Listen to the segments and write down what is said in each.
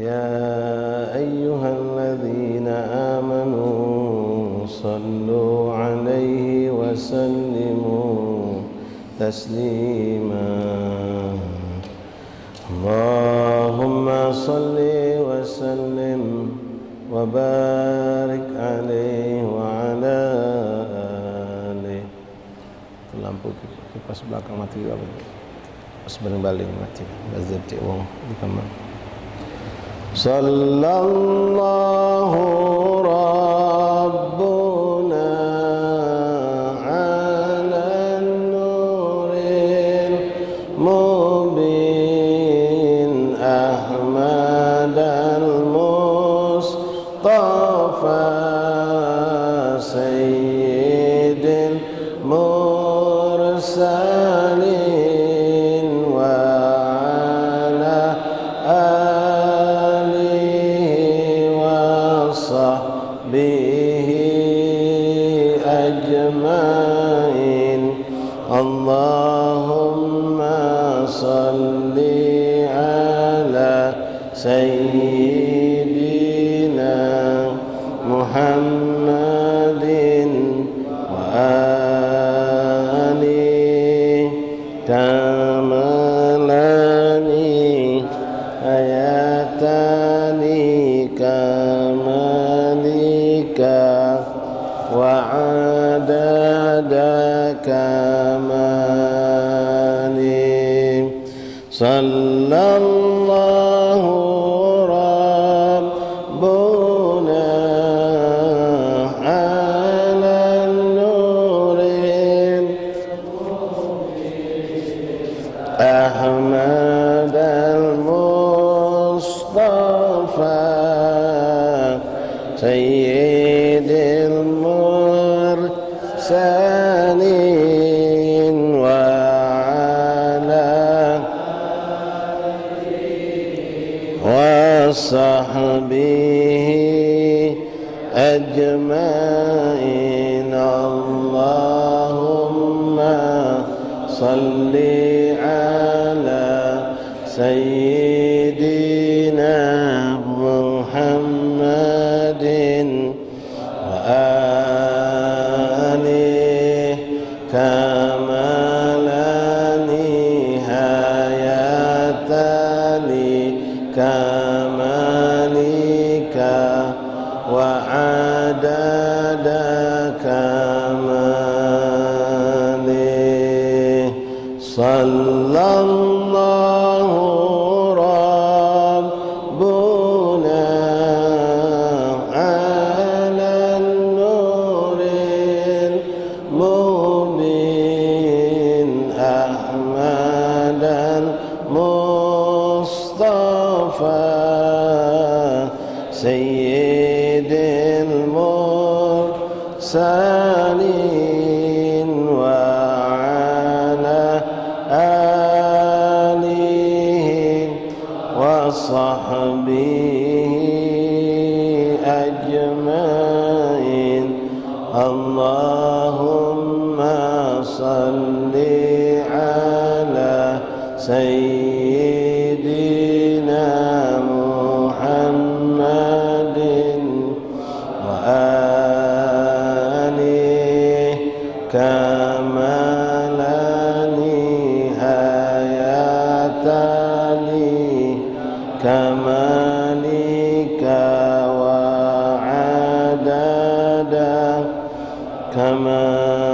يا أيها الذين آمنوا صلوا عليه وسلموا تسليما اللهم صل وسلم وبارك عليه وعلى آله. Lampu kipas belakang mati apa? Pas baling mati. Bazir cek wong di kamar. Sallallahu rabbuna ala nuril mubin Ahmad al-Mustafa Sayyidil mursalin wa ala alihi wa sahbihi ajmain. Allahumma salli ala sayyidina Muhammadin wa alihi kamalani ayatani kamalika wa adada kamali. Sallallahu rabbuna ala nuril Ahmad al-Mustafa Sayyidil mursalin wa ala wa sahbihi ajmain. Allahumma salli ala sayyidina Muhammadin wa alihi kamalani hayatani kamalika wa adada kamali. Sallallahu rabbuna ala nuril mubin Ahmad al-Mustafa Sayyidil mursalin wa ala alihi wa sahbihi ajmain. Allahumma salli ala sayyidina Muhammadin wa alihi kamalani hayatani kamalika wa adada kamali.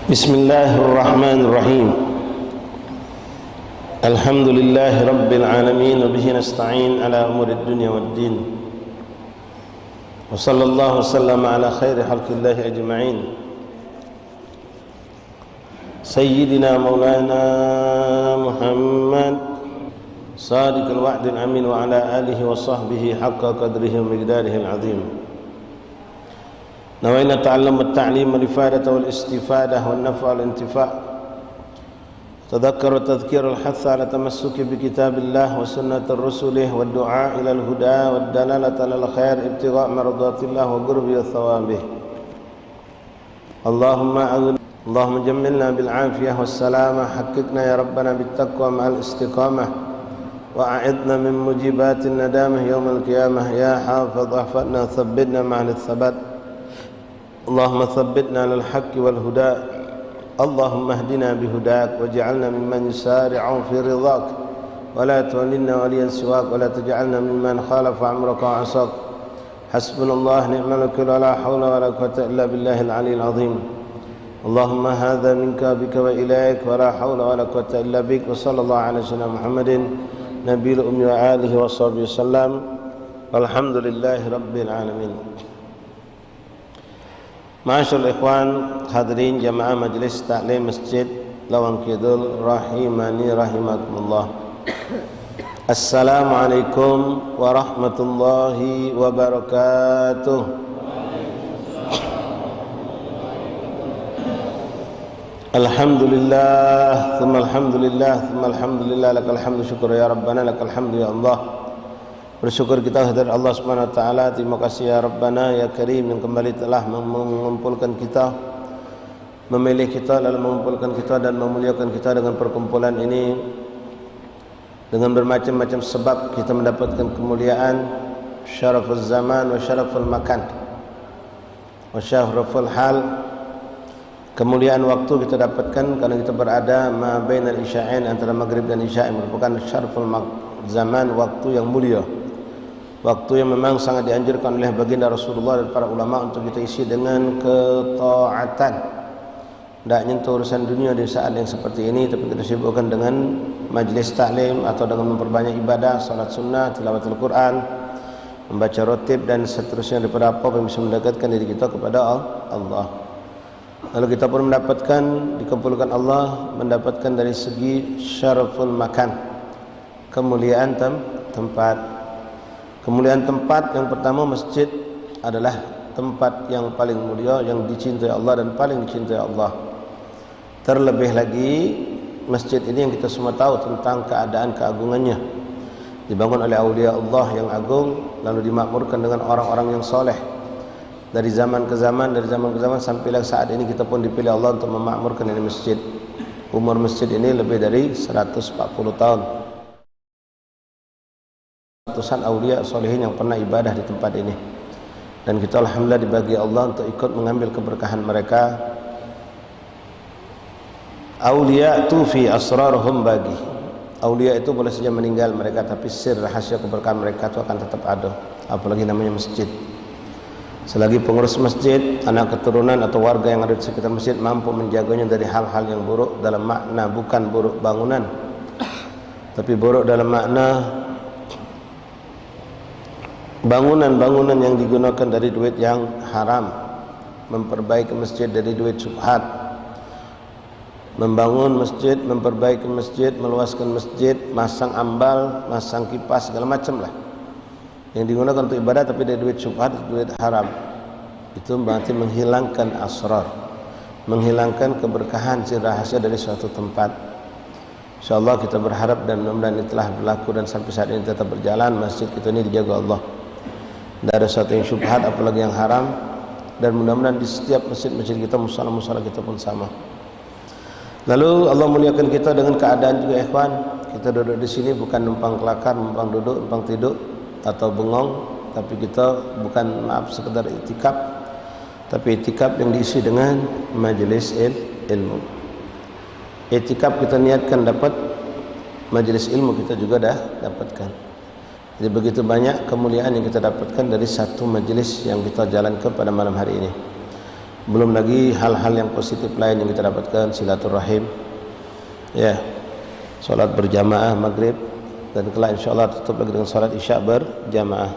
Bismillahirrahmanirrahim. Alhamdulillahi rabbil alamin wa bihi nasta'in ala umurid dunya waddin. Wa sallallahu sallama ala khairi khalqillahi ajma'in. Sayyidina maulana Muhammad sadiqul wa'dil amin wa ala alihi wa sahbihi haqqa qadrihi wa miqdarihi al-azim. Nawaina ta'allam at-ta'lim wal ifadata wal istifadah wal naf' wal intifa'. تذكر تذكير الحث على التمسك بكتاب الله وسنة رسله والدعاء إلى الهدى والدلالة على الخير ابتغاء مرضات الله وقرب ثوابه. اللهم جملنا بالعافية والسلامة، حققنا يا ربنا بالتقوى مع الاستقامة، وأعذنا من موجبات الندامة يوم القيامة. يا حافظ احفظنا ثبتنا مع الثبات. اللهم ثبتنا على الحق والهدى. اللهم اهدنا بهداك واجعلنا ممن يسارع في رضاك، ولا تولنا وليا سواك، ولا تجعلنا ممن خالف أمرك وعصاك. حسبنا الله نعم الوكيل، ولا حول ولا قوة إلا بالله العلي العظيم. اللهم هذا منك بك وإليك، ولا حول ولا قوة إلا بك. وصلى الله على سيدنا محمد نبي الأمي وآله وصحبه وسلم، والحمد لله رب العالمين. Ma'asyiral ikhwan, hadirin jamaah majelis taklim Masjid Lawang Kidul rahimani rahimakumullah. Assalamualaikum warahmatullahi wabarakatuh. Alhamdulillah, thumma alhamdulillah, thumma alhamdulillah, lakal hamdu syukur ya Rabbana, lakal hamdu ya Allah. Bersyukur kita kepada Allah Subhanahu wa taala. Terima kasih ya Rabbana ya Karim yang kembali telah mengumpulkan kita, memilih kita, lalu mengumpulkan kita dan memuliakan kita dengan perkumpulan ini. Dengan bermacam-macam sebab kita mendapatkan kemuliaan, syaraful zaman wa syaraful makan wa syaraful hal. Kemuliaan waktu kita dapatkan karena kita berada ma bainal isya'ain, antara maghrib dan isya', merupakan syaraful zaman, waktu yang mulia, waktu yang memang sangat dianjurkan oleh baginda Rasulullah dan para ulama untuk kita isi dengan ketaatan. Tidak nyentuh urusan dunia di saat yang seperti ini, tapi kita sibukkan dengan majlis taklim atau dengan memperbanyak ibadah, salat sunnah, tilawatul Quran, membaca rotib dan seterusnya daripada apa yang bisa mendekatkan diri kita kepada Allah. Lalu kita pun mendapatkan, dikumpulkan Allah, mendapatkan dari segi syaraful makan, kemuliaan tempat. Kemuliaan tempat yang pertama, masjid adalah tempat yang paling mulia, yang dicintai Allah dan paling dicintai Allah. Terlebih lagi masjid ini yang kita semua tahu tentang keadaan keagungannya, dibangun oleh aulia Allah yang agung, lalu dimakmurkan dengan orang-orang yang soleh. Dari zaman ke zaman, sampai saat ini kita pun dipilih Allah untuk memakmurkan ini masjid. Umur masjid ini lebih dari 140 tahun. Ratusan aulia solehin yang pernah ibadah di tempat ini, dan kita alhamdulillah dibagi Allah untuk ikut mengambil keberkahan mereka. Aulia tu fi asraruhum, bagi aulia itu boleh saja meninggal mereka, tapi sir rahasia keberkahan mereka itu akan tetap ada, apalagi namanya masjid. Selagi pengurus masjid, anak keturunan atau warga yang ada di sekitar masjid mampu menjaganya dari hal-hal yang buruk, dalam makna bukan buruk bangunan, tapi buruk dalam makna bangunan-bangunan yang digunakan dari duit yang haram, memperbaiki masjid dari duit syubhat, membangun masjid, memperbaiki masjid, meluaskan masjid, masang ambal, masang kipas, segala macam lah yang digunakan untuk ibadah tapi dari duit syubhat, duit haram. Itu berarti menghilangkan asrar, menghilangkan keberkahan, si rahasia dari suatu tempat. InsyaAllah kita berharap dan mudah-mudahan ini telah berlaku dan sampai saat ini tetap berjalan. Masjid kita ini dijaga Allah, tidak ada sesuatu yang syubhat apalagi yang haram, dan mudah-mudahan di setiap masjid-masjid kita, musala-musala kita pun sama. Lalu Allah muliakan kita dengan keadaan juga ikhwan. Kita duduk di sini bukan numpang kelakar, numpang duduk, numpang tidur atau bengong, tapi kita bukan sekedar itikaf, tapi itikaf yang diisi dengan majelis ilmu. Itikaf kita niatkan dapat, majelis ilmu kita juga dah dapatkan. Jadi begitu banyak kemuliaan yang kita dapatkan dari satu majelis yang kita jalankan pada malam hari ini. Belum lagi hal-hal yang positif lain yang kita dapatkan, silaturahim, ya, salat berjamaah maghrib, dan kelak insyaAllah tutup lagi dengan salat isya berjamaah.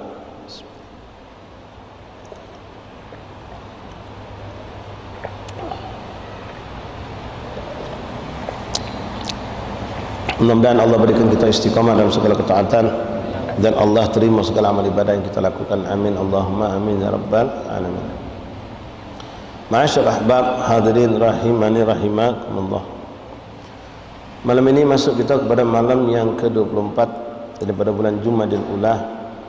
Mudah-mudahan Allah berikan kita istiqamah dalam segala ketaatan, dan Allah terima segala amal ibadah yang kita lakukan. Amin Allahumma amin ya rabbal alamin. Ma'asyar ahbab hadirin rahimani rahimakumullah. Malam ini masuk kita kepada malam yang ke-24 daripada bulan Jumadil Ula.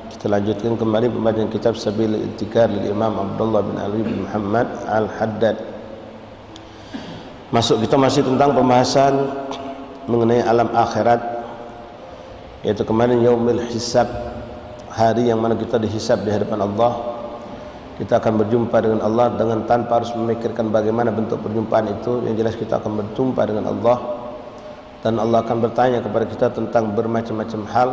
Kita lanjutkan kembali pembacaan kitab Sabil I'tikar lil Imam Abdullah bin Ali bin Muhammad Al-Haddad. Masuk kita masih tentang pembahasan mengenai alam akhirat, yaitu kemarin yaumil hisab, hari yang mana kita dihisab di hadapan Allah. Kita akan berjumpa dengan Allah dengan tanpa harus memikirkan bagaimana bentuk perjumpaan itu. Yang jelas kita akan berjumpa dengan Allah, dan Allah akan bertanya kepada kita tentang bermacam-macam hal.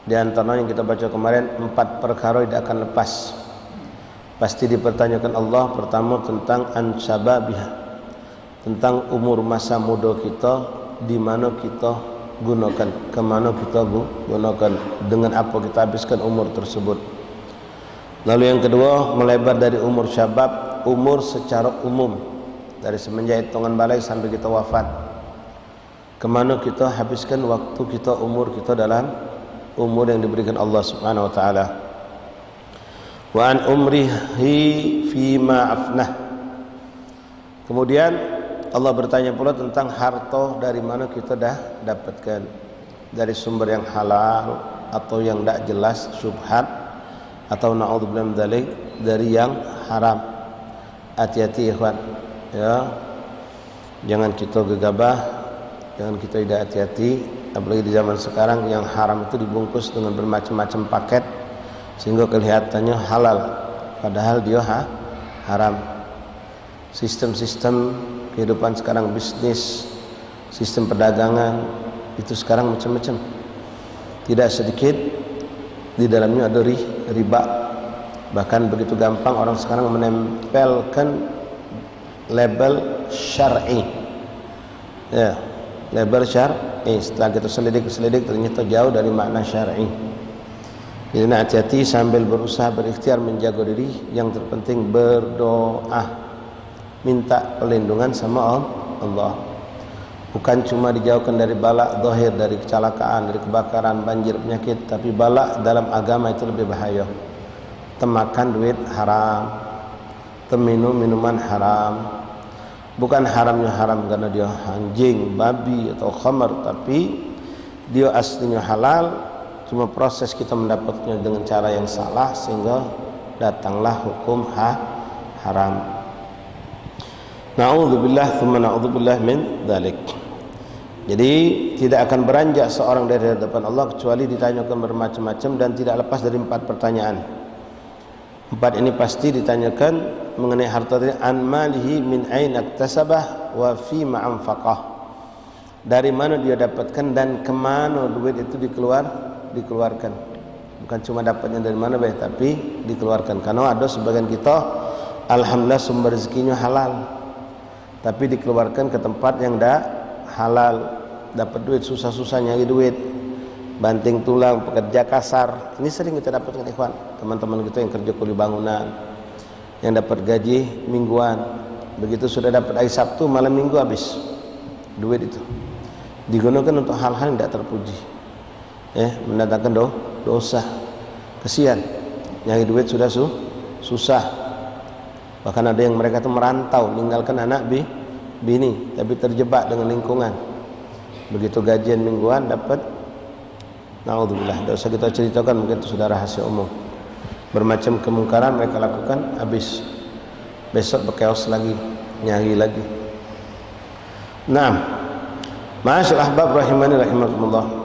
Di antaranya yang kita baca kemarin, 4 perkara tidak akan lepas, pasti dipertanyakan Allah. Pertama tentang ansababih, tentang umur masa muda kita, di mana kita gunakan, ke mana kita gunakan, dengan apa kita habiskan umur tersebut. Lalu yang kedua, melebar dari umur syabab, umur secara umum, dari semenjak hitungan balai sampai kita wafat, kemana kita habiskan waktu kita, umur kita dalam umur yang diberikan Allah Subhanahu wa taala. Wa an umrihi fima afnah. Kemudian Allah bertanya pula tentang harta, dari mana kita dah dapatkan, dari sumber yang halal atau yang tidak jelas, syubhat, atau na'udzubillah min dzalik, dari yang haram. Hati-hati ikhwan ya, jangan kita gegabah, jangan kita tidak hati-hati, apalagi di zaman sekarang yang haram itu dibungkus dengan bermacam-macam paket sehingga kelihatannya halal padahal dia haram. Sistem-sistem kehidupan sekarang, bisnis, sistem perdagangan itu sekarang macam-macam. Tidak sedikit di dalamnya ada riba. Bahkan begitu gampang orang sekarang menempelkan label syar'i. Ya, label syar'i. Setelah kita selidik ternyata jauh dari makna syar'i. Jadi hati-hati sambil berusaha berikhtiar menjaga diri. Yang terpenting berdoa, minta perlindungan sama Allah. Bukan cuma dijauhkan dari balak zahir, dari kecelakaan, dari kebakaran, banjir, penyakit, tapi balak dalam agama itu lebih bahaya. Temakan duit haram, teminum minuman haram. Bukan haramnya haram karena dia anjing, babi atau khamar, tapi dia aslinya halal, cuma proses kita mendapatnya dengan cara yang salah sehingga datanglah hukum haram. Na'udzubillah tsumma na'udzubillah min dzalik. Jadi tidak akan beranjak seorang dari hadapan Allah kecuali ditanyakan bermacam-macam, dan tidak lepas dari 4 pertanyaan. 4 ini pasti ditanyakan mengenai harta tadi. An malihi min aina iktasabah wa fi ma anfaqah. Dari mana dia dapatkan dan kemana duit itu dikeluarkan. Bukan cuma dapatnya dari mana tapi dikeluarkan. Karena ada sebagian kita alhamdulillah sumber rezekinya halal, tapi dikeluarkan ke tempat yang tidak halal. Dapat duit susah-susah nyari duit, banting tulang, pekerja kasar. Ini sering kita dapatkan ikhwan, teman-teman kita yang kerja kuli bangunan, yang dapat gaji mingguan. Begitu sudah dapat hari Sabtu, malam Minggu habis duit itu, digunakan untuk hal-hal yang tidak terpuji, mendatangkan dosa. Kesian, nyari duit sudah susah. Bahkan ada yang mereka itu merantau, meninggalkan anak bini, tapi terjebak dengan lingkungan. Begitu gajian mingguan dapat, na'udzubillah, tidak usah kita ceritakan, mungkin itu sudah rahasia umum. Bermacam kemungkaran mereka lakukan, habis. Besok berkeos lagi, nyari lagi. Nah, ma'asyil ahbab rahimani rahimakumullah.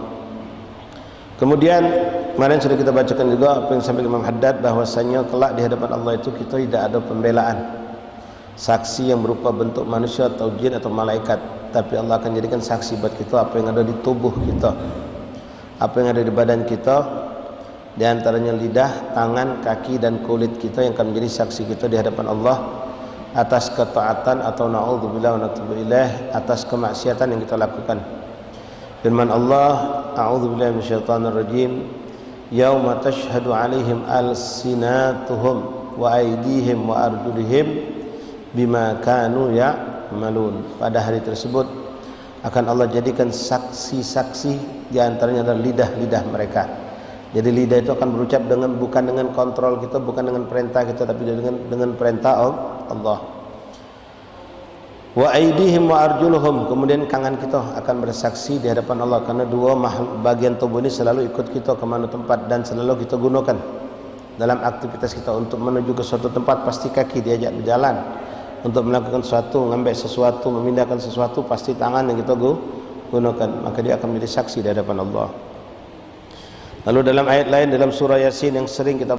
Kemudian kemarin sudah kita bacakan juga apa yang disampaikan Imam Haddad, bahwasanya kelak di hadapan Allah itu kita tidak ada pembelaan, saksi yang berupa bentuk manusia atau jin atau malaikat, tapi Allah akan jadikan saksi buat kita apa yang ada di tubuh kita, apa yang ada di badan kita, di antaranya lidah, tangan, kaki, dan kulit kita yang akan menjadi saksi kita di hadapan Allah atas ketaatan atau na'udzubillah wa natubu ilaih, atas kemaksiatan yang kita lakukan. Firman Allah, a'udzubillahi minasyaitonir rajim, yauma tashhadu 'alaihim alsinatuhum wa aydihim wa arjuluhum bima kanu ya'malun. Pada hari tersebut akan Allah jadikan saksi-saksi, di antaranya adalah lidah-lidah mereka. Jadi lidah itu akan berucap bukan dengan kontrol kita, bukan dengan perintah kita, tapi dengan perintah Allah. Wa aydihim wa arjuluhum, kemudian tangan kita akan bersaksi di hadapan Allah, karena dua bagian tubuh ini selalu ikut kita ke mana tempat dan selalu kita gunakan dalam aktivitas kita. Untuk menuju ke suatu tempat pasti kaki diajak berjalan, untuk melakukan sesuatu, mengambil sesuatu, memindahkan sesuatu, pasti tangan yang kita gunakan, maka dia akan menjadi saksi di hadapan Allah. Lalu dalam ayat lain dalam surah Yasin yang sering kita